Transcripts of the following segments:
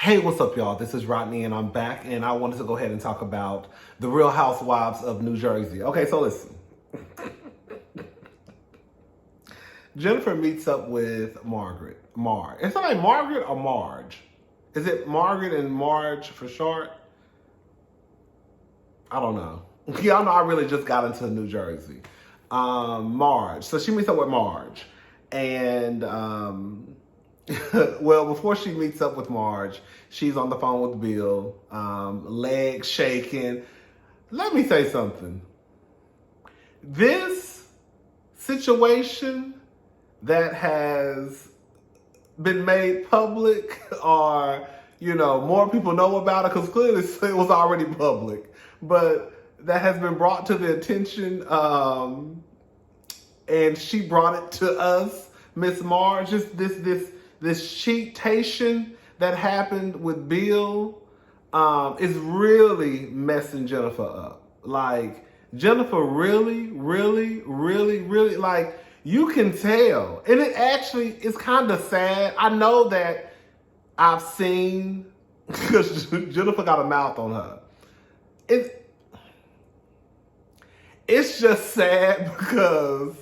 Hey, what's up, y'all? This is Rodney, and I'm back, and I wanted to go ahead and talk about the Real Housewives of New Jersey. Okay, so listen. Jennifer meets up with Margaret. It's not like Margaret or Marge. Is it Margaret and Marge for short? I don't know. Y'all know I really just got into New Jersey. Marge. So she meets up with Marge. And well, before she meets up with Marge, she's on the phone with Bill, legs shaking. Let me say something. This situation that has been made public, or more people know about it, because clearly it was already public, but that has been brought to the attention, and she brought it to us, Miss Marge. Just this cheatation that happened with Bill is really messing Jennifer up. Like, Jennifer really, like, you can tell. And it actually is kind of sad. I know that I've seen, because Jennifer got a mouth on her. It's just sad because,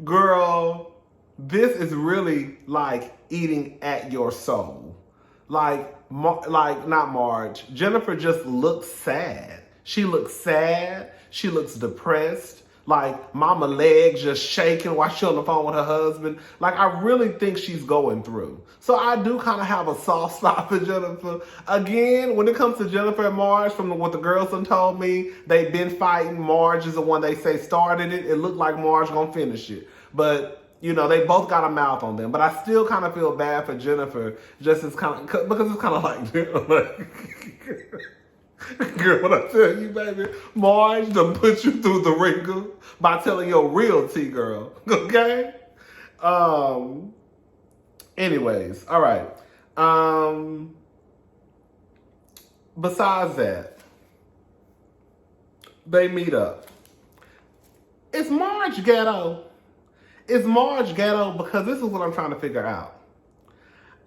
girl, this is really like eating at your soul. Like not Marge. Jennifer just looks sad. She looks sad. She looks depressed. Like, mama legs just shaking while she's on the phone with her husband. Like, I really think she's going through. So I do kind of have a soft spot for Jennifer. Again, when it comes to Jennifer and Marge, from what the girls have told me, they've been fighting. Marge is the one they say started it. It looked like Marge gonna finish it. But, they both got a mouth on them. But I still kind of feel bad for Jennifer, just as because it's kind of like, girl, what I tell you, baby, Marge done put you through the ringer by telling your real tea, girl. Okay? Anyways, all right. Besides that, they meet up. Is Marge ghetto? Is Marge ghetto? Because this is what I'm trying to figure out.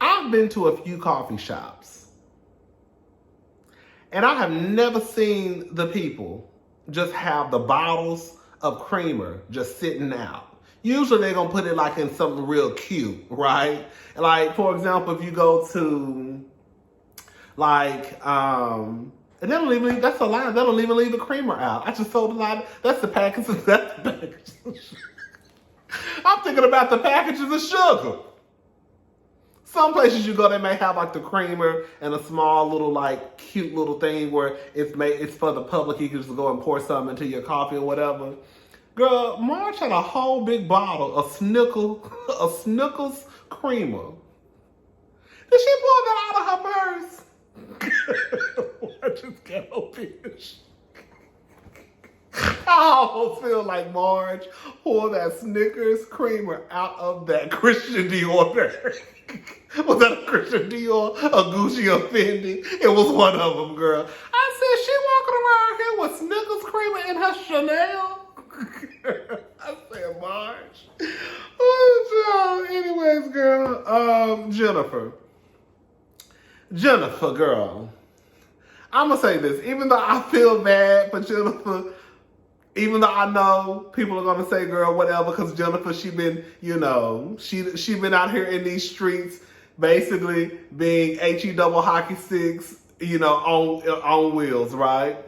I've been to a few coffee shops, and I have never seen the people just have the bottles of creamer just sitting out. Usually they're going to put it like in something real cute, right? Like, for example, if you go to, like, and they don't even, that's a lie, they don't even leave the creamer out. I just told a lie, that's the package, that's the package. I'm thinking about the packages of sugar. Some places you go, they may have like the creamer and a small little, like, cute little thing where it's for the public. You can just go and pour something into your coffee or whatever. Girl, Marge had a whole big bottle of Snickers creamer. Did she pull that out of her purse? I just can't open it. I almost feel like Marge pulled that Snickers creamer out of that Christian Dior bag. Was that a Christian Dior, a Gucci, or Fendi? It was one of them, girl. I said, she walking around here with Snickers creamer in her Chanel? I said, Marge. Oh, child. Anyways, girl, Jennifer, girl. I'm going to say this. Even though I feel bad for Jennifer, even though I know people are going to say, girl, whatever, because Jennifer, she been, she been out here in these streets, basically being HE double hockey sticks, on wheels, right?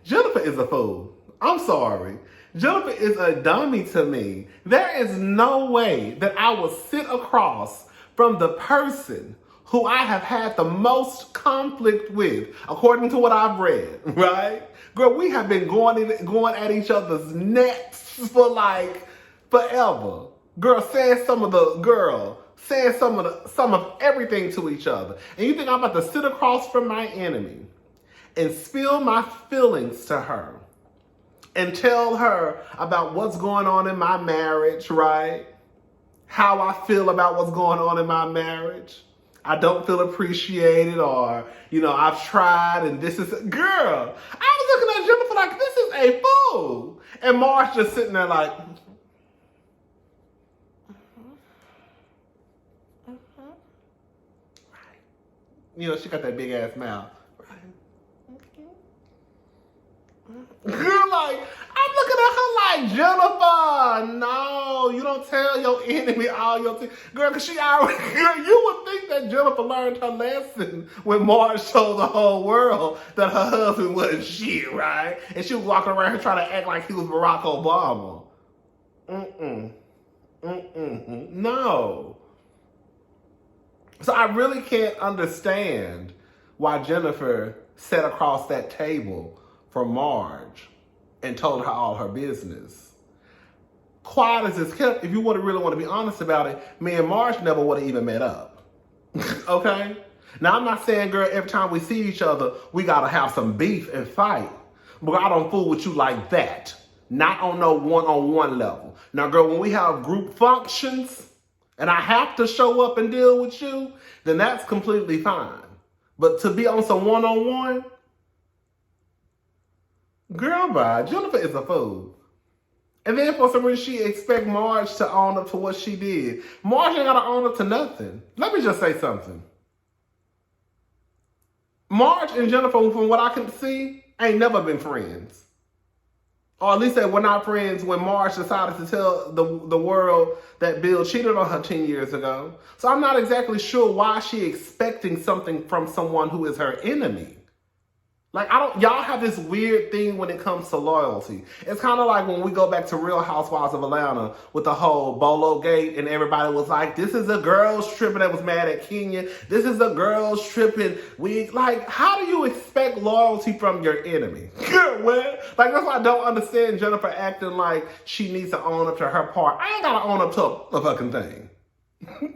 Jennifer is a fool. I'm sorry. Jennifer is a dummy to me. There is no way that I will sit across from the person who I have had the most conflict with, according to what I've read, right? Girl, we have been going at each other's necks for like forever. Girl, saying some of everything to each other. And you think I'm about to sit across from my enemy and spill my feelings to her and tell her about what's going on in my marriage, right? How I feel about what's going on in my marriage. I don't feel appreciated, or, I've tried and this is, girl, I was looking at Jennifer like, this is a fool. And Marge just sitting there like, You know, she got that big ass mouth. Girl, like, I'm looking at her like, Jennifer, no, you don't tell your enemy all your things. Girl, because she already, girl, you would think that Jennifer learned her lesson when Marge told the whole world that her husband wasn't shit, right? And she was walking around here trying to act like he was Barack Obama. No. So I really can't understand why Jennifer sat across that table from Marge and told her all her business. Quiet as it's kept, if you really want to be honest about it, me and Marge never would have even met up. Okay? Now, I'm not saying, girl, every time we see each other, we got to have some beef and fight. But I don't fool with you like that. Not on no one-on-one level. Now, girl, when we have group functions and I have to show up and deal with you, then that's completely fine. But to be on some one-on-one, girl, bye. Jennifer is a fool. And then for some reason she expect Marge to own up to what she did. Marge ain't got to own up to nothing. Let me just say something. Marge and Jennifer, from what I can see, ain't never been friends. Or at least they were not friends when Marge decided to tell the world that Bill cheated on her 10 years ago. So I'm not exactly sure why she expecting something from someone who is her enemy. Like, y'all have this weird thing when it comes to loyalty. It's kind of like when we go back to Real Housewives of Atlanta with the whole Bolo Gate and everybody was like, this is a girls trip, and that was mad at Kenya. This is a girls trip, and how do you expect loyalty from your enemy? Well, like, that's why I don't understand Jennifer acting like she needs to own up to her part. I ain't got to own up to a fucking thing. I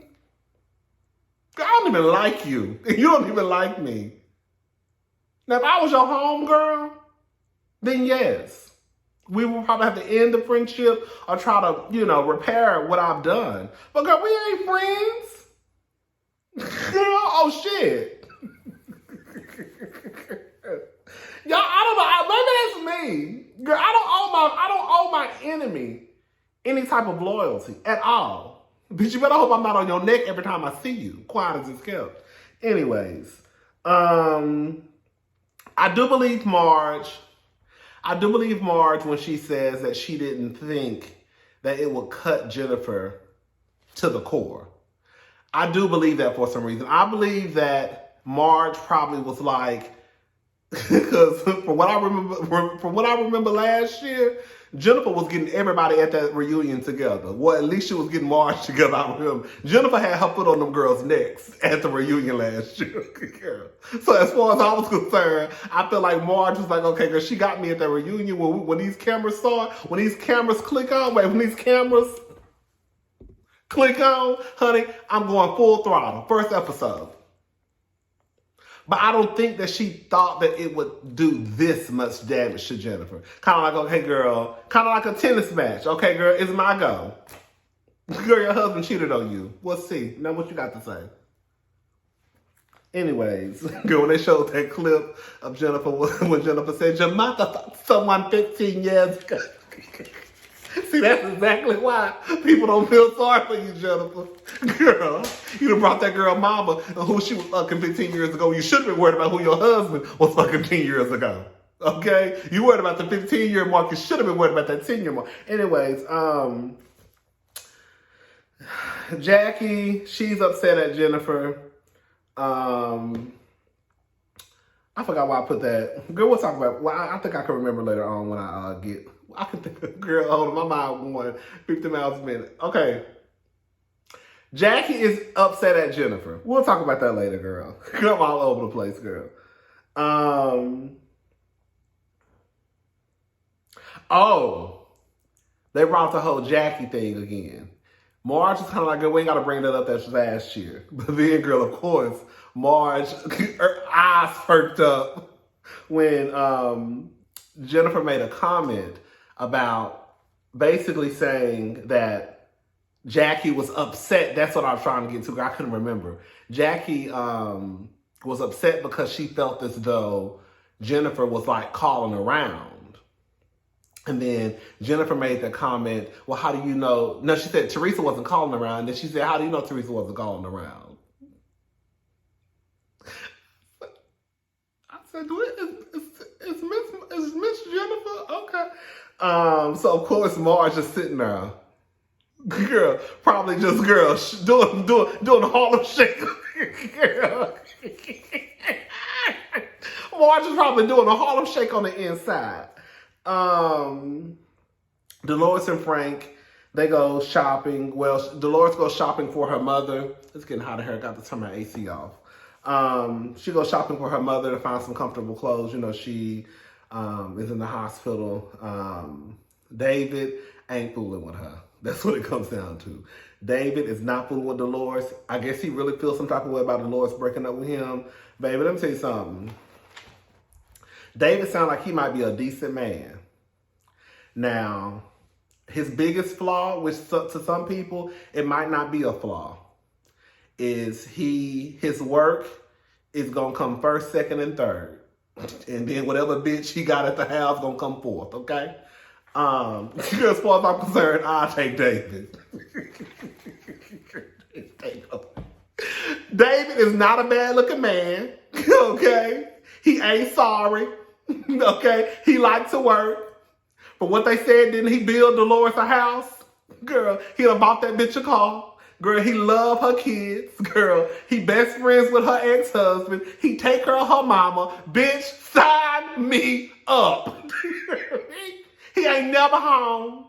don't even like you. You don't even like me. Now, if I was your homegirl, then yes. We will probably have to end the friendship or try to, repair what I've done. But girl, we ain't friends. Girl, oh shit. Y'all, I don't know. Maybe that's me. Girl, I don't owe my enemy any type of loyalty at all. But you better hope I'm not on your neck every time I see you. Quiet as it's kept. Anyways, I do believe Marge when she says that she didn't think that it would cut Jennifer to the core. I do believe that for some reason. I believe that Marge probably was like, because from what I remember last year, Jennifer was getting everybody at that reunion together. Well, at least she was getting Marge together. I remember. Jennifer had her foot on them girls' necks at the reunion last year. So as far as I was concerned, I feel like Marge was like, okay, girl, she got me at that reunion when these cameras start, when these cameras click on, honey, I'm going full throttle. First episode. But I don't think that she thought that it would do this much damage to Jennifer. Kind of like, okay, girl, kind of like a tennis match. Okay, girl, it's my go. Girl, your husband cheated on you. We'll see. Now what you got to say? Anyways, girl, when they showed that clip of Jennifer, when Jennifer said, Jamaica fucked someone 15 years ago. See, that's exactly why people don't feel sorry for you, Jennifer. Girl, you done brought that girl mama who she was fucking 15 years ago. You should have been worried about who your husband was fucking 10 years ago. Okay? You worried about the 15-year mark. You should have been worried about that 10-year mark. Anyways, Jackie, she's upset at Jennifer. I forgot why I put that. Girl, we'll talk about. Well, I think I can remember later on when I get. I can think of. Girl, hold on, my mind going 50 miles a minute. Okay. Jackie is upset at Jennifer. We'll talk about that later, girl. I'm all over the place, girl. They brought the whole Jackie thing again. Marge is kind of like, we ain't got to bring that up that last year. But then, girl, of course, Marge, her eyes perked up when Jennifer made a comment about basically saying that Jackie was upset. That's what I was trying to get to. I couldn't remember. Jackie was upset because she felt as though Jennifer was like calling around. And then Jennifer made the comment, well, how do you know? No, she said Teresa wasn't calling around. And then she said, how do you know Teresa wasn't calling around? said, is Miss Jennifer? Okay. So of course Marge is sitting there. Girl, probably just doing the Harlem Shake. Girl. Marge is probably doing a Harlem Shake on the inside. Dolores and Frank, they go shopping. Well, Dolores goes shopping for her mother. It's getting hot in here. I got to turn my AC off. She goes shopping for her mother to find some comfortable clothes. You know, she is in the hospital. David ain't fooling with her. That's what it comes down to. David is not fooling with Dolores. I guess he really feels some type of way about Dolores breaking up with him. Baby, let me tell you something. David sounds like he might be a decent man. Now, his biggest flaw, which to some people, it might not be a flaw, is his work is going to come first, second, and third. And then whatever bitch he got at the house going to come forth, okay? As far as I'm concerned, I'll take David. David is not a bad-looking man, okay? He ain't sorry, okay? He likes to work. But what they said, didn't he build Dolores a house? Girl, he done bought that bitch a car. Girl, he love her kids. Girl, he best friends with her ex-husband. He take her of her mama. Bitch, sign me up. He ain't never home.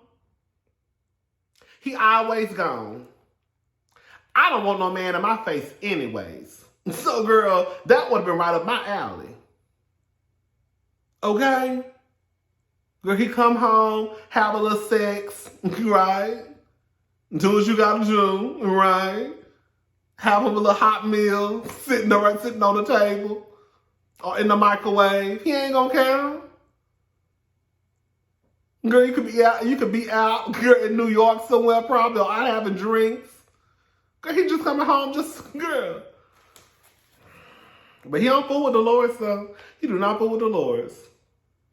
He always gone. I don't want no man in my face anyways. So, girl, that would have been right up my alley. Okay? Girl, he come home, have a little sex, right? Do what you gotta do, right? Have him a little hot meal, sitting on the table, or in the microwave. He ain't gonna care. Girl, you could be out, girl, in New York somewhere, probably, or out having drinks. Girl, he just coming home, girl. But he don't fool with Dolores, though. He do not fool with Dolores.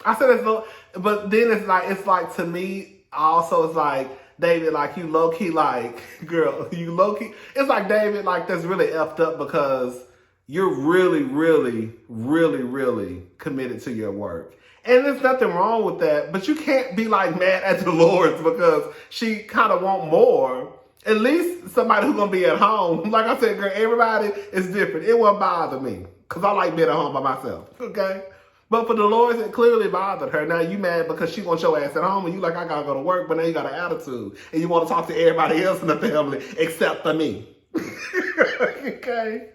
I said it's low, but then it's like to me also it's like David, like you low key like girl, you low key. It's like David, like that's really effed up because you're really, really, really, really committed to your work, and there's nothing wrong with that. But you can't be like mad at Dolores because she kind of want more. At least somebody who's gonna be at home. Like I said, girl, everybody is different. It won't bother me because I like being at home by myself. Okay. But for Dolores, it clearly bothered her. Now you mad because she wants your ass at home and you like, I gotta go to work, but now you got an attitude. And you want to talk to everybody else in the family except for me. Okay.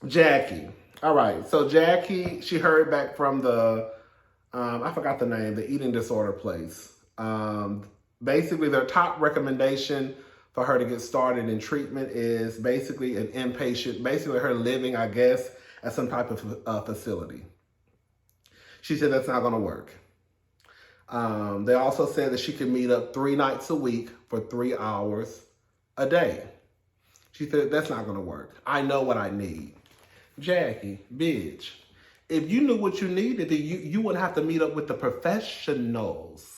Jackie. All right. So Jackie, she heard back from the, I forgot the name, the eating disorder place. Basically, their top recommendation for her to get started in treatment is basically an inpatient, basically her living, I guess, at some type of facility. She said that's not going to work. They also said that she could meet up 3 nights a week for 3 hours a day. She said that's not going to work. I know what I need. Jackie, bitch, if you knew what you needed, then you wouldn't have to meet up with the professionals.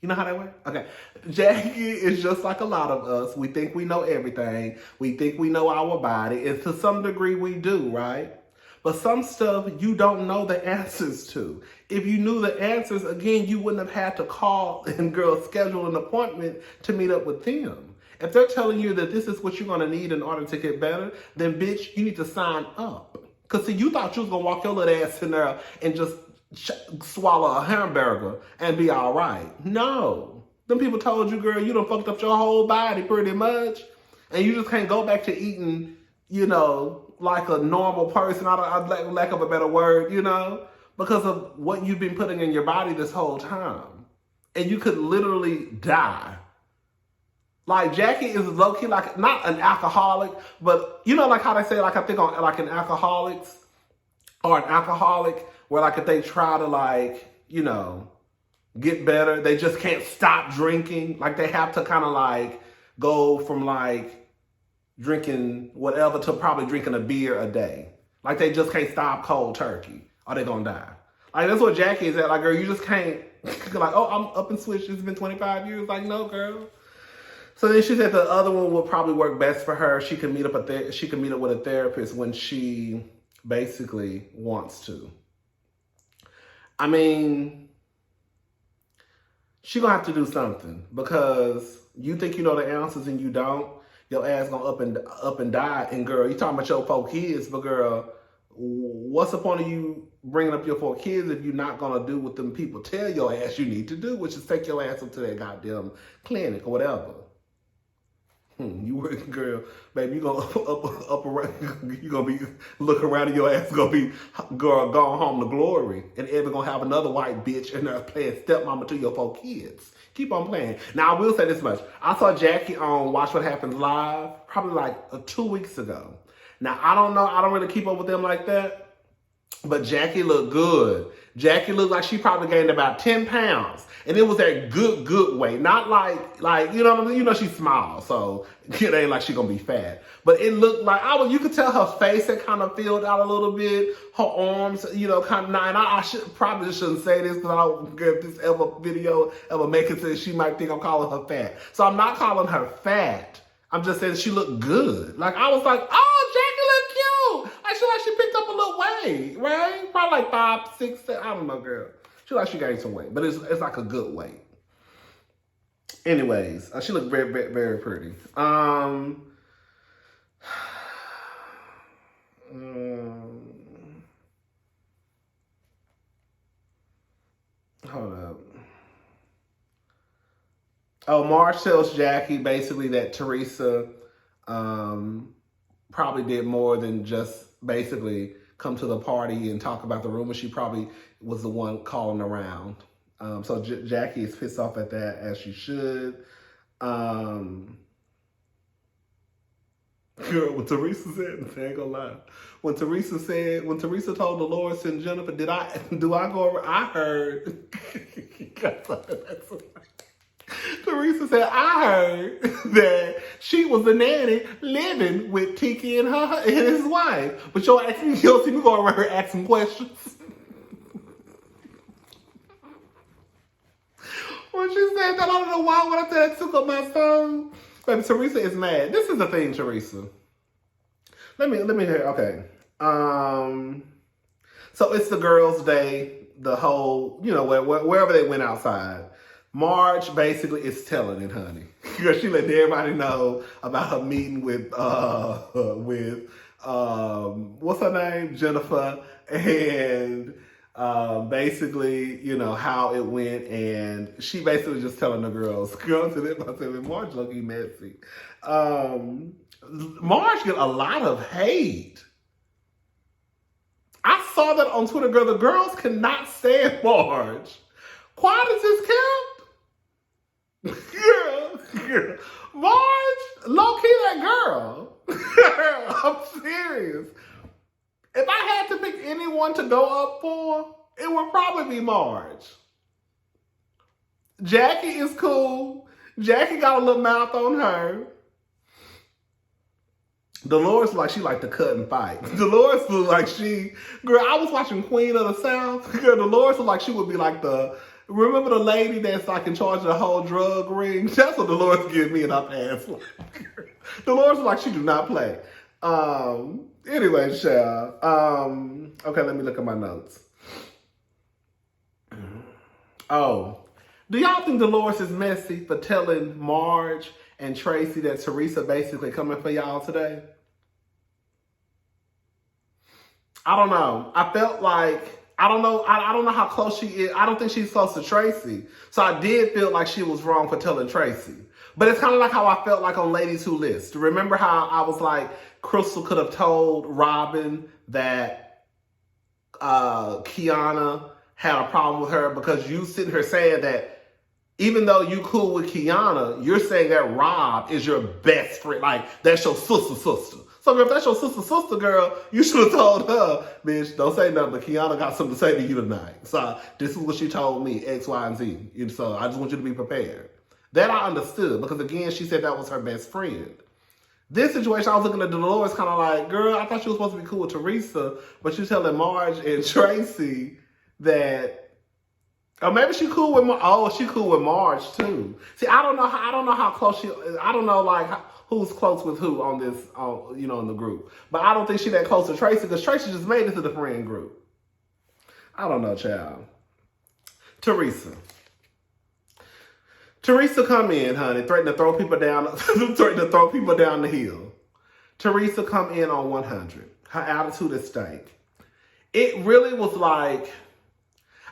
You know how that works? Okay. Jackie is just like a lot of us. We think we know everything. We think we know our body. And to some degree we do, right? But some stuff you don't know the answers to. If you knew the answers, again, you wouldn't have had to call and schedule an appointment to meet up with them. If they're telling you that this is what you're going to need in order to get better, then bitch, you need to sign up. Because see, you thought you was going to walk your little ass in there and just swallow a hamburger and be all right. No. Them people told you, girl, you done fucked up your whole body pretty much. And you just can't go back to eating, like a normal person, lack of a better word, because of what you've been putting in your body this whole time. And you could literally die. Like Jackie is low-key like, not an alcoholic, but like how they say, like I think on like an alcoholics or an alcoholic, where like if they try to get better, they just can't stop drinking. Like they have to kind of go from drinking whatever to probably drinking a beer a day. Like they just can't stop cold turkey or they're gonna die. Like that's what Jackie is at. Like, girl, you just can't oh, I'm up and switched. It's been 25 years. Like, no, girl. So then she said the other one would probably work best for her. She could meet up with a therapist when she basically wants to. I mean, she gonna have to do something because you think you know the answers and you don't. Your ass gonna up and die. And girl, you talking about your 4 kids, but girl, what's the point of you bringing up your 4 kids if you're not gonna do what them people tell your ass you need to do, which is take your ass up to that goddamn clinic or whatever. You working, girl, baby. You gonna up around. You gonna be looking around and your ass gonna be girl gone home to glory, and ever gonna have another white bitch in there playing stepmama to your 4 kids. Keep on playing. Now I will say this much: I saw Jackie on Watch What Happens Live probably like 2 weeks ago. Now I don't know. I don't really keep up with them like that, but Jackie looked good. Jackie looked like she probably gained about 10 pounds. And it was that good weight. Not like, you know what I mean? You know she's small, so it ain't like she gonna be fat. But it looked like, you could tell her face had kind of filled out a little bit. Her arms, you know, kind of, and I probably shouldn't say this because I don't care if this video ever make it to, she might think I'm calling her fat. So I'm not calling her fat. I'm just saying she looked good. Like, I was like, oh, Jackie look cute. She picked up a little weight, right? Probably like 5, 6, 7, I don't know, girl. She gained some weight, but it's like a good weight. Anyways, she looked very, very, very pretty. Hold up. Oh, Marge tells Jackie basically that Teresa probably did more than just basically come to the party and talk about the rumor. She probably was the one calling around. So Jackie is pissed off at that, as she should. Girl, when Teresa said, I ain't gonna lie. When Teresa told Dolores and Jennifer, do I go over? I heard. Teresa said, I heard that she was a nanny living with Tiki and his wife. But you'll see me going around her asking questions. When she said that, I don't know why when I said I took up my phone. But Teresa is mad. This is the thing, Teresa. Let me hear. Okay. So it's the girls' day. The whole, you know, wherever they went outside. Marge basically is telling it, honey. Because she let everybody know about her meeting with what's her name? Jennifer. And basically, you know, how it went. And she basically just telling the girls, Marge looky messy. Marge get a lot of hate. I saw that on Twitter, girl. The girls cannot stand Marge. Quiet as this kept. Girl, Marge, low-key that girl. I'm serious. If I had to pick anyone to go up for, it would probably be Marge. Jackie is cool. Jackie got a little mouth on her. Dolores like she like to cut and fight. Dolores look like girl, I was watching Queen of the South. Girl, Dolores look like she would be like remember the lady that's like in charge of the whole drug ring? That's what Dolores gives me in her pants. Dolores like she do not play. Anyway, child. Okay, let me look at my notes. Oh, do y'all think Dolores is messy for telling Marge and Tracy that Teresa basically coming for y'all today? I don't know. I felt like, I don't know how close she is. I don't think she's close to Tracy. So I did feel like she was wrong for telling Tracy. But it's kind of like how I felt like on Ladies Who List. Remember how I was like, Crystal could have told Robin that Kiana had a problem with her because you sitting here saying that even though you cool with Kiana, you're saying that Rob is your best friend. Like, that's your sister. So if that's your sister, girl, you should have told her, bitch, don't say nothing, but Kiana got something to say to you tonight. So this is what she told me, X, Y, and Z. And so I just want you to be prepared. That I understood, because again, she said that was her best friend. This situation, I was looking at Dolores kind of like, girl, I thought she was supposed to be cool with Teresa, but you're telling Marge and Tracy that, or maybe she cool with she cool with Marge too. See, I don't know how close she is. I don't know like who's close with who on this, in the group. But I don't think she that close to Tracy because Tracy just made it to the friend group. I don't know, child. Teresa come in, honey, threatening to throw people down, the hill. Teresa come in on 100. Her attitude is stank. It really was like,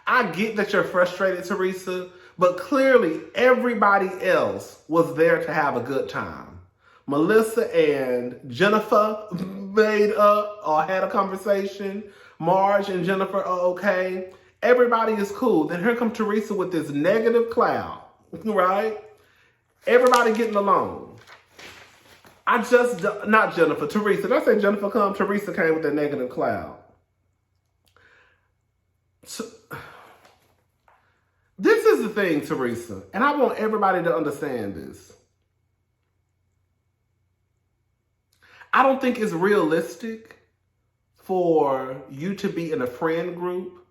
I get that you're frustrated, Teresa, but clearly everybody else was there to have a good time. Melissa and Jennifer made up or had a conversation. Marge and Jennifer are okay. Everybody is cool. Then here comes Teresa with this negative cloud, right? Everybody getting along. Not Jennifer, Teresa. Did I say Jennifer come? Teresa came with a negative cloud. So, this is the thing, Teresa, and I want everybody to understand this. I don't think it's realistic for you to be in a friend group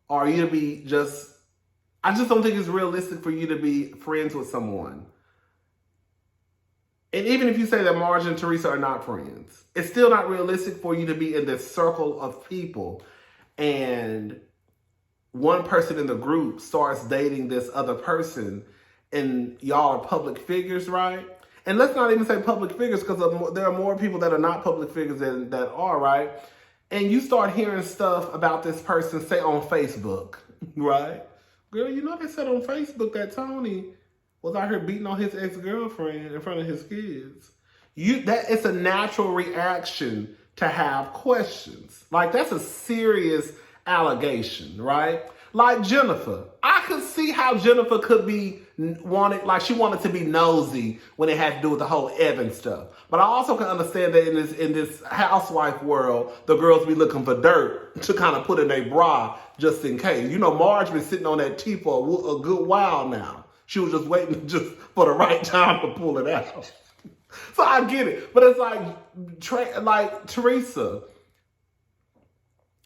or you to be I just don't think it's realistic for you to be friends with someone. And even if you say that Marge and Teresa are not friends, it's still not realistic for you to be in this circle of people and one person in the group starts dating this other person and y'all are public figures, right? And let's not even say public figures because there are more people that are not public figures than that are, right? And you start hearing stuff about this person, say on Facebook, right? Girl, you know they said on Facebook that Tony was out here beating on his ex-girlfriend in front of his kids. It's a natural reaction to have questions. Like, that's a serious allegation, right? Like Jennifer. I could see how Jennifer could be she wanted to be nosy when it had to do with the whole Evan stuff. But I also can understand that in this housewife world, the girls be looking for dirt to kind of put in their bra just in case. You know, Marge been sitting on that tea for a good while now. She was just waiting for the right time to pull it out. So I get it. But it's like Teresa,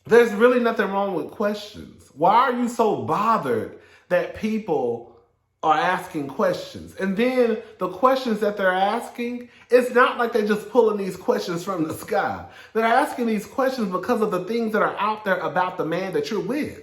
there's really nothing wrong with questions. Why are you so bothered that people are asking questions? And then the questions that they're asking, it's not like they're just pulling these questions from the sky. They're asking these questions because of the things that are out there about the man that you're with.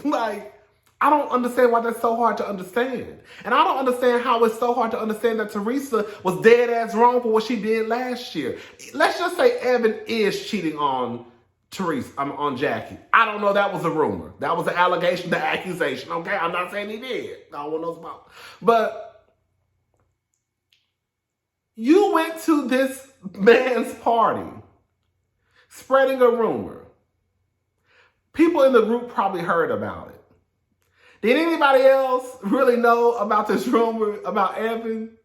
Like, I don't understand why that's so hard to understand. And I don't understand how it's so hard to understand that Teresa was dead ass wrong for what she did last year. Let's just say Evan is cheating on Teresa, on Jackie. I don't know, that was a rumor. That was an allegation, the accusation, okay? I'm not saying he did. I don't want no smoke. But you went to this man's party, spreading a rumor. People in the group probably heard about it. Did anybody else really know about this rumor about Evan?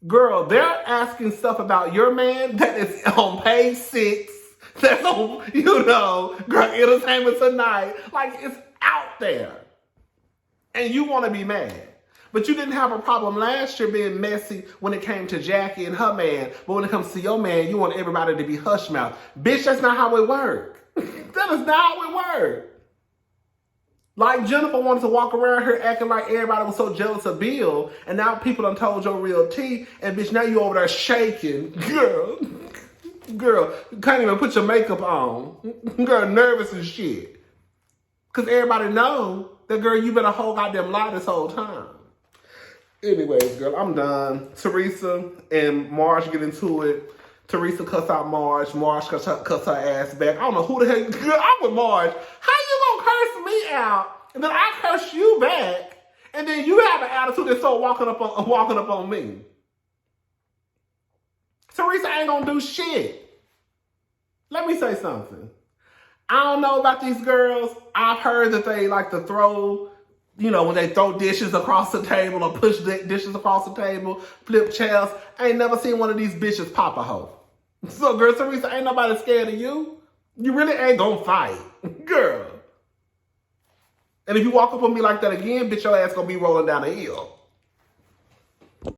Girl, they're asking stuff about your man that is on page 6. That's on, girl, Entertainment Tonight. Like, it's out there. And you want to be mad. But you didn't have a problem last year being messy when it came to Jackie and her man. But when it comes to your man, you want everybody to be hush mouth. Bitch, that's not how it works. That is not how it works. Like Jennifer wanted to walk around here acting like everybody was so jealous of Bill. And now people done told your real tea. And bitch, now you over there shaking. Girl, you can't even put your makeup on. Girl, nervous and shit. Because everybody know that, girl, you been a whole goddamn lie this whole time. Anyways, girl, I'm done. Teresa and Marge get into it. Teresa cuss out Marge. Marge cuss her ass back. I don't know who the hell. Girl, I'm with Marge. How you gonna curse me out and then I curse you back and then you have an attitude and start walking up on me? Teresa ain't gonna do shit. Let me say something. I don't know about these girls. I've heard that they like to throw, when they throw dishes across the table or push dishes across the table, flip chairs. I ain't never seen one of these bitches pop a hoe. So, girl, Teresa, ain't nobody scared of you. You really ain't gonna fight. Girl. And if you walk up on me like that again, bitch, your ass gonna be rolling down the hill.